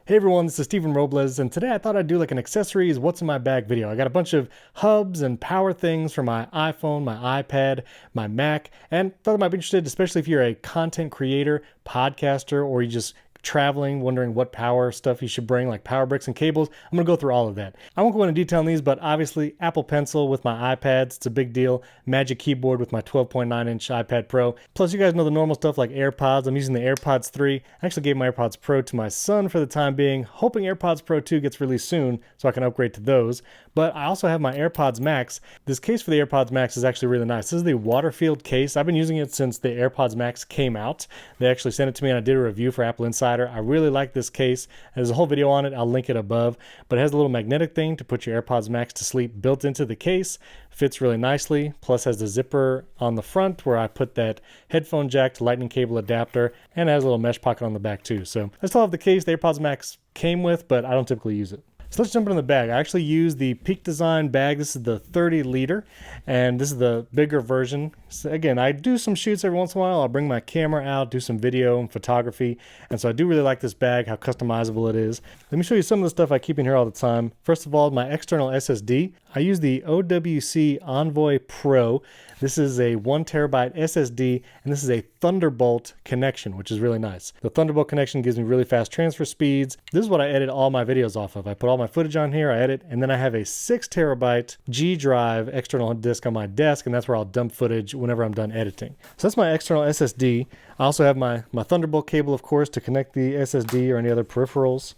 Hey everyone, this is Steven Robles, and today I thought I'd do like an accessories what's in my bag video. I got a bunch of hubs and power things for my iPhone, my iPad, my Mac, and thought it might be interested, especially if you're a content creator, podcaster, or you just traveling, wondering what power stuff you should bring, like power bricks and cables. I'm going to go through all of that. I won't go into detail on these, but obviously Apple Pencil with my iPads, it's a big deal. Magic Keyboard with my 12.9-inch iPad Pro. Plus, you guys know the normal stuff like AirPods. I'm using the AirPods 3. I actually gave my AirPods Pro to my son for the time being, hoping AirPods Pro 2 gets released soon so I can upgrade to those. But I also have my AirPods Max. This case for the AirPods Max is actually really nice. This is the water-filled case. I've been using it since the AirPods Max came out. They actually sent it to me and I did a review for Apple Insider. I really like this case. There's a whole video on it. I'll link it above. But it has a little magnetic thing to put your AirPods Max to sleep built into the case. Fits really nicely. Plus has the zipper on the front where I put that headphone jack to lightning cable adapter. And it has a little mesh pocket on the back too. So I still have the case the AirPods Max came with, but I don't typically use it. So let's jump into the bag. I actually use the Peak Design bag. This is the 30 liter, and this is the bigger version. So again, I do some shoots every once in a while. I'll bring my camera out, do some video and photography. And so I do really like this bag, how customizable it is. Let me show you some of the stuff I keep in here all the time. First of all, my external SSD. I use the OWC Envoy Pro. This is a 1 terabyte SSD, and this is a Thunderbolt connection, which is really nice. The Thunderbolt connection gives me really fast transfer speeds. This is what I edit all my videos off of. I put all my footage on here, I edit, and then I have a 6 terabyte G drive external disk on my desk, and that's where I'll dump footage whenever I'm done editing. So that's my external SSD. I also have my Thunderbolt cable, of course, to connect the SSD or any other peripherals.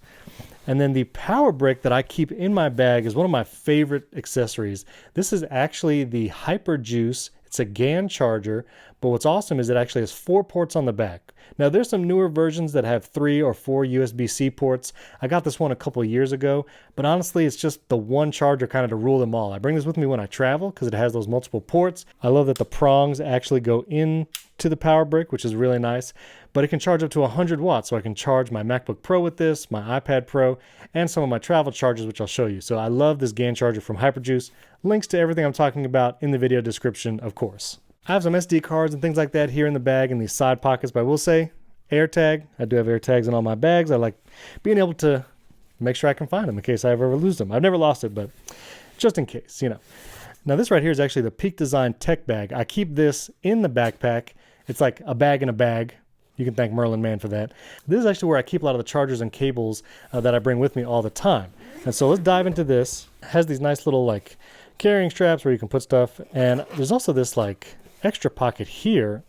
And then the power brick that I keep in my bag is one of my favorite accessories. This is actually the HyperJuice. It's a GAN charger, but what's awesome is it actually has 4 ports on the back. Now there's some newer versions that have 3 or 4 USB-C ports. I got this one a couple years ago, but honestly it's just the one charger kind of to rule them all. I bring this with me when I travel because it has those multiple ports. I love that the prongs actually go in to the power brick, which is really nice, but it can charge up to 100 watts. So I can charge my MacBook Pro with this, my iPad Pro, and some of my travel chargers, which I'll show you. So I love this GAN charger from HyperJuice. Links to everything I'm talking about in the video description, of course. I have some SD cards and things like that here in the bag in these side pockets, but I will say AirTag. I do have AirTags in all my bags. I like being able to make sure I can find them in case I ever lose them. I've never lost it, but just in case, you know. Now this right here is actually the Peak Design Tech Bag. I keep this in the backpack. It's like a bag in a bag. You can thank Merlin Man for that. This is actually where I keep a lot of the chargers and cables that I bring with me all the time. And so let's dive into this. It has these nice little like carrying straps where you can put stuff. And there's also this like extra pocket here.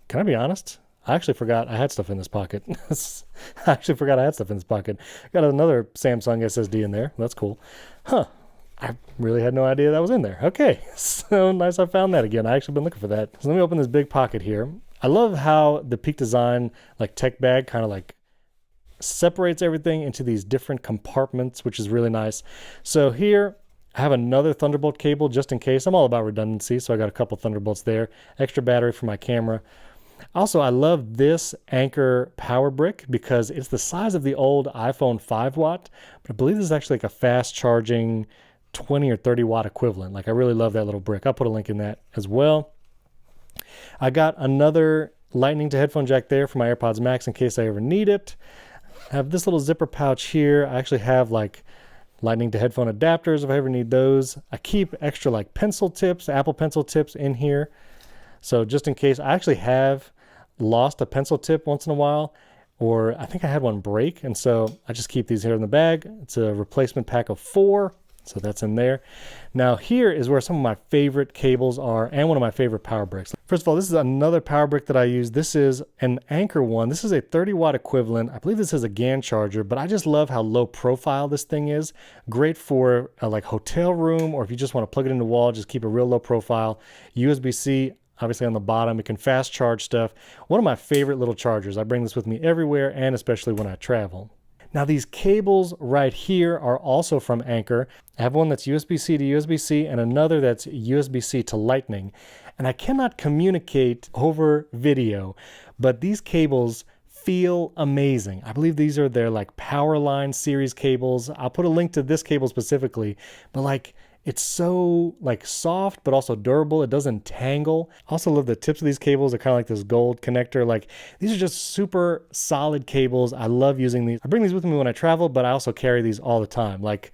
Can I be honest? I actually forgot I had stuff in this pocket. I got another Samsung SSD in there. That's cool. Huh. I really had no idea that was in there. Okay, so nice I found that again. I actually been looking for that. So let me open this big pocket here. I love how the Peak Design like tech bag kind of like separates everything into these different compartments, which is really nice. So here I have another Thunderbolt cable just in case. I'm all about redundancy, so I got a couple Thunderbolts there. Extra battery for my camera. Also, I love this Anker power brick because it's the size of the old iPhone 5 watt, but I believe this is actually like a fast charging 20 or 30 watt equivalent. Like I really love that little brick. I'll put a link in that as well. I got another lightning to headphone jack there for my AirPods Max in case I ever need it. I have this little zipper pouch here. I actually have like lightning to headphone adapters if I ever need those. I keep extra like pencil tips, Apple Pencil tips in here. So just in case, I actually have lost a pencil tip once in a while, or I think I had one break. And so I just keep these here in the bag. It's a replacement pack of 4. So that's in there. Now here is where some of my favorite cables are and one of my favorite power bricks. First of all, this is another power brick that I use. This is an Anker one. This is a 30 watt equivalent. I believe this is a GAN charger, but I just love how low profile this thing is. Great for a like hotel room, or if you just want to plug it in the wall, just keep a real low profile. USB-C obviously on the bottom. It can fast charge stuff. One of my favorite little chargers. I bring this with me everywhere and especially when I travel. Now these cables right here are also from Anker. I have one that's USB-C to USB-C and another that's USB-C to Lightning. And I cannot communicate over video, but these cables feel amazing. I believe these are their like Powerline series cables. I'll put a link to this cable specifically, but like It's so like soft, but also durable. It doesn't tangle. I also love the tips of these cables. They're kind of like this gold connector. Like these are just super solid cables. I love using these. I bring these with me when I travel, but I also carry these all the time. Like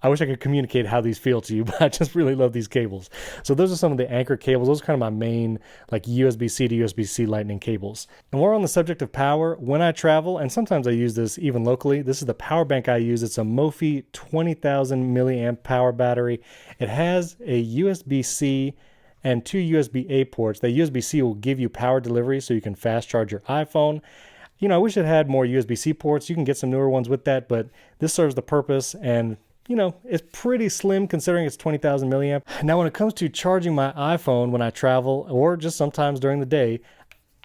I wish I could communicate how these feel to you, but I just really love these cables. So those are some of the Anker cables. Those are kind of my main like USB-C to USB-C lightning cables. And while we're on the subject of power, when I travel, and sometimes I use this even locally, this is the power bank I use. It's a Mophie 20,000 milliamp power battery. It has a USB-C and 2 USB-A ports. The USB-C will give you power delivery so you can fast charge your iPhone. You know, I wish it had more USB-C ports. You can get some newer ones with that, but this serves the purpose, and you know, it's pretty slim considering it's 20,000 milliamp. Now, when it comes to charging my iPhone when I travel or just sometimes during the day,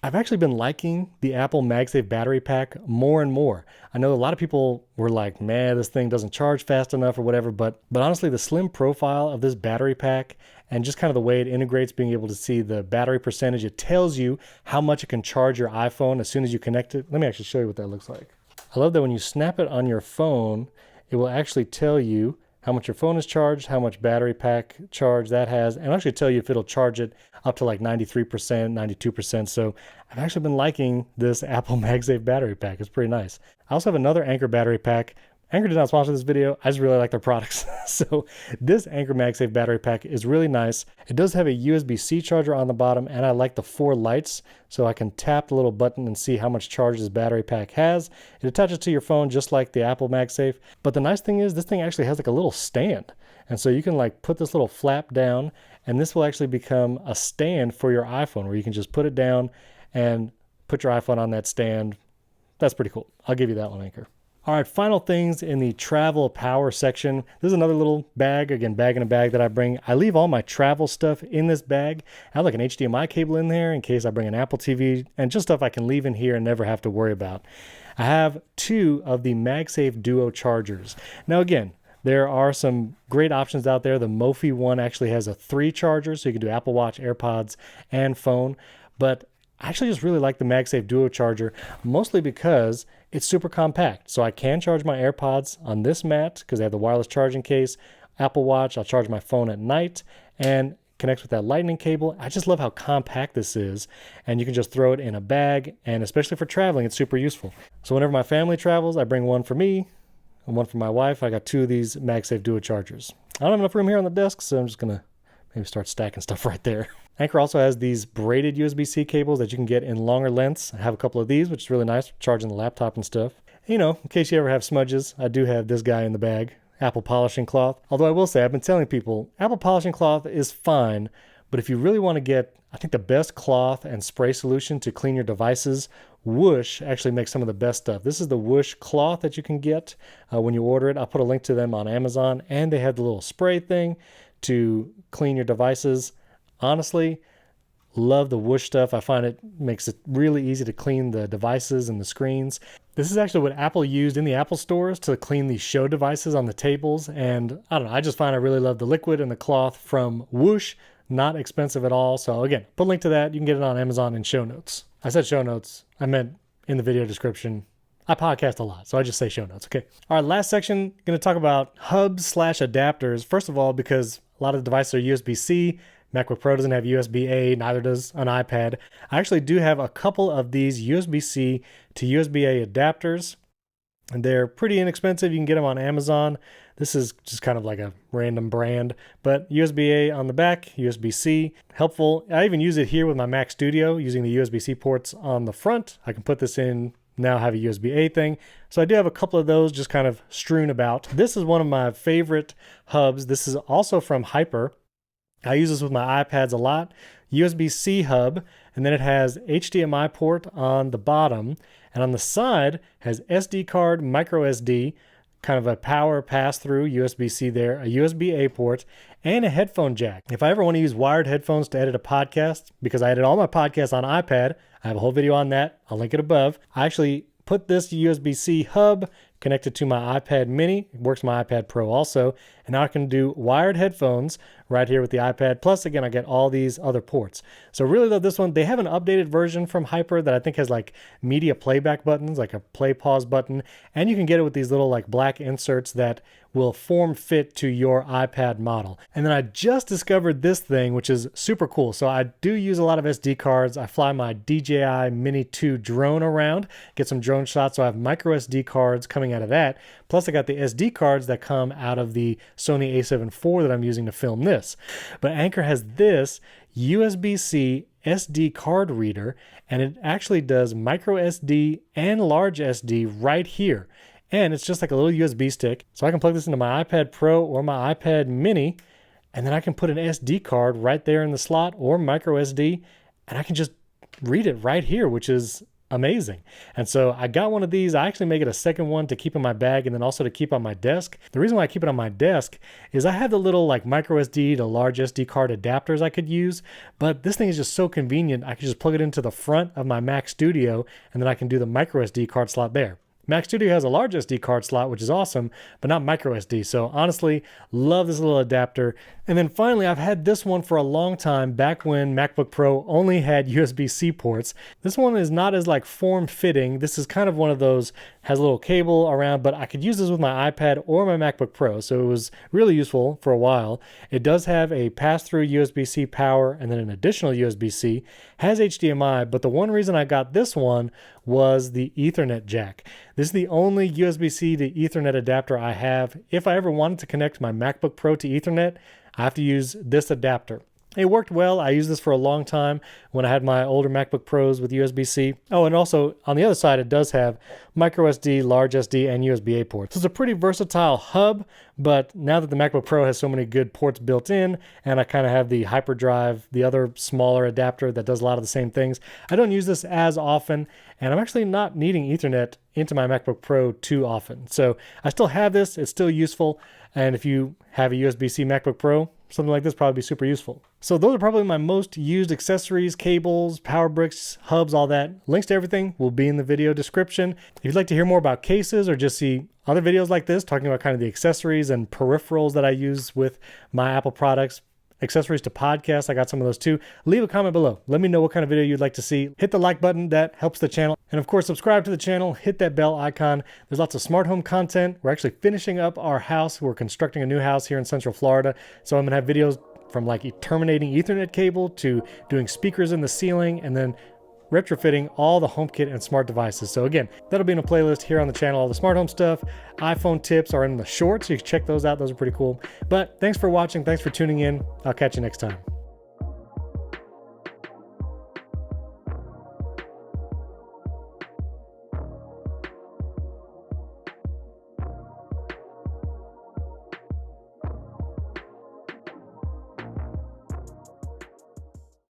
I've actually been liking the Apple MagSafe battery pack more and more. I know a lot of people were like, man, this thing doesn't charge fast enough or whatever, but honestly, the slim profile of this battery pack and just kind of the way it integrates, being able to see the battery percentage, it tells you how much it can charge your iPhone as soon as you connect it. Let me actually show you what that looks like. I love that when you snap it on your phone, it will actually tell you how much your phone is charged, how much battery pack charge that has, and actually tell you if it'll charge it up to like 93%, 92%. So I've actually been liking this Apple MagSafe battery pack. It's pretty nice. I also have another Anker battery pack. Anker did not sponsor this video. I just really like their products. So this Anker MagSafe battery pack is really nice. It does have a USB-C charger on the bottom, and I like the 4 lights, so I can tap the little button and see how much charge this battery pack has. It attaches to your phone just like the Apple MagSafe. But the nice thing is this thing actually has like a little stand. And so you can like put this little flap down, and this will actually become a stand for your iPhone where you can just put it down and put your iPhone on that stand. That's pretty cool. I'll give you that one, Anker. All right, final things in the travel power section. This is another little bag, again, bag in a bag that I bring. I leave all my travel stuff in this bag. I have like an HDMI cable in there in case I bring an Apple TV, and just stuff I can leave in here and never have to worry about. I have 2 of the MagSafe Duo chargers. Now again, there are some great options out there. The Mophie one actually has a 3 charger, so you can do Apple Watch, AirPods, and phone. But I actually just really like the MagSafe Duo charger, mostly because it's super compact. So I can charge my AirPods on this mat because they have the wireless charging case. Apple Watch, I'll charge my phone at night and connects with that lightning cable. I just love how compact this is, and you can just throw it in a bag, and especially for traveling, it's super useful. So whenever my family travels, I bring one for me and one for my wife. I got 2 of these MagSafe Duo chargers. I don't have enough room here on the desk, so I'm just gonna maybe start stacking stuff right there. Anker also has these braided USB-C cables that you can get in longer lengths. I have a couple of these, which is really nice for charging the laptop and stuff. You know, in case you ever have smudges, I do have this guy in the bag, Apple polishing cloth. Although I will say, I've been telling people, Apple polishing cloth is fine, but if you really want to get, I think the best cloth and spray solution to clean your devices, Whoosh actually makes some of the best stuff. This is the Whoosh cloth that you can get when you order it. I'll put a link to them on Amazon, and they have the little spray thing to clean your devices. Honestly, love the Whoosh stuff. I find it makes it really easy to clean the devices and the screens. This is actually what Apple used in the Apple stores to clean these show devices on the tables. And I don't know, I just find I really love the liquid and the cloth from Whoosh. Not expensive at all. So again, put a link to that. You can get it on Amazon in show notes. I said show notes. I meant in the video description. I podcast a lot, so I just say show notes, okay? All right, last section, going to talk about hubs/adapters. First of all, because a lot of the devices are USB-C, MacBook Pro doesn't have USB-A, neither does an iPad. I actually do have a couple of these USB-C to USB-A adapters, and they're pretty inexpensive. You can get them on Amazon. This is just kind of like a random brand, but USB-A on the back, USB-C, helpful. I even use it here with my Mac Studio using the USB-C ports on the front. I can put this in, now have a USB-A thing. So I do have a couple of those just kind of strewn about. This is one of my favorite hubs. This is also from Hyper. I use this with my iPads a lot. USB-C hub, and then it has HDMI port on the bottom, and on the side has SD card, micro SD, kind of a power pass-through USB-C there, a USB-A port, and a headphone jack. If I ever want to use wired headphones to edit a podcast, because I edit all my podcasts on iPad, I have a whole video on that. I'll link it above. I actually put this USB-C hub connected to my iPad mini. It works my iPad Pro also. And now I can do wired headphones right here with the iPad. Plus, again, I get all these other ports. So really though, this one, they have an updated version from Hyper that I think has like media playback buttons, like a play pause button. And you can get it with these little like black inserts that will form fit to your iPad model. And then I just discovered this thing, which is super cool. So I do use a lot of SD cards. I fly my DJI Mini 2 drone around, get some drone shots. So I have micro SD cards coming out of that. Plus I got the SD cards that come out of the Sony a7 IV that I'm using to film this. But Anker has this USB-C SD card reader, and it actually does micro SD and large SD right here. And it's just like a little USB stick. So I can plug this into my iPad Pro or my iPad Mini, and then I can put an SD card right there in the slot or micro SD, and I can just read it right here, which is amazing. And so I got one of these. I actually make it a second one to keep in my bag and then also to keep on my desk. The reason why I keep it on my desk is I have the little like micro SD to large SD card adapters I could use, but this thing is just so convenient. I can just plug it into the front of my Mac Studio, and then I can do the micro SD card slot there. Mac Studio has a large SD card slot, which is awesome, but not micro SD. So honestly, love this little adapter. And then finally, I've had this one for a long time, back when MacBook Pro only had USB-C ports. This one is not as like form-fitting. This is kind of one of those, has a little cable around, but I could use this with my iPad or my MacBook Pro. So it was really useful for a while. It does have a pass-through USB-C power and then an additional USB-C, has HDMI, but the one reason I got this one was the Ethernet jack. This is the only USB-C to Ethernet adapter I have. If I ever wanted to connect my MacBook Pro to Ethernet, I have to use this adapter. It worked well. I used this for a long time when I had my older MacBook Pros with USB-C. Oh, and also on the other side, it does have micro SD, large SD, and USB-A ports. So it's a pretty versatile hub, but now that the MacBook Pro has so many good ports built in, and I kind of have the hyperdrive, the other smaller adapter that does a lot of the same things, I don't use this as often, and I'm actually not needing Ethernet into my MacBook Pro too often. So I still have this. It's still useful. And if you have a USB-C MacBook Pro, something like this probably be super useful. So those are probably my most used accessories, cables, power bricks, hubs, all that. Links to everything will be in the video description. If you'd like to hear more about cases or just see other videos like this, talking about kind of the accessories and peripherals that I use with my Apple products, accessories to podcasts, I got some of those too. Leave a comment below. Let me know what kind of video you'd like to see. Hit the like button, that helps the channel. And of course, subscribe to the channel, hit that bell icon. There's lots of smart home content. We're actually finishing up our house. We're constructing a new house here in Central Florida. So I'm gonna have videos from like terminating Ethernet cable to doing speakers in the ceiling and then retrofitting all the HomeKit and smart devices. So again, that'll be in a playlist here on the channel. All the smart home stuff, iPhone tips are in the shorts. So you can check those out. Those are pretty cool. But thanks for watching. Thanks for tuning in. I'll catch you next time.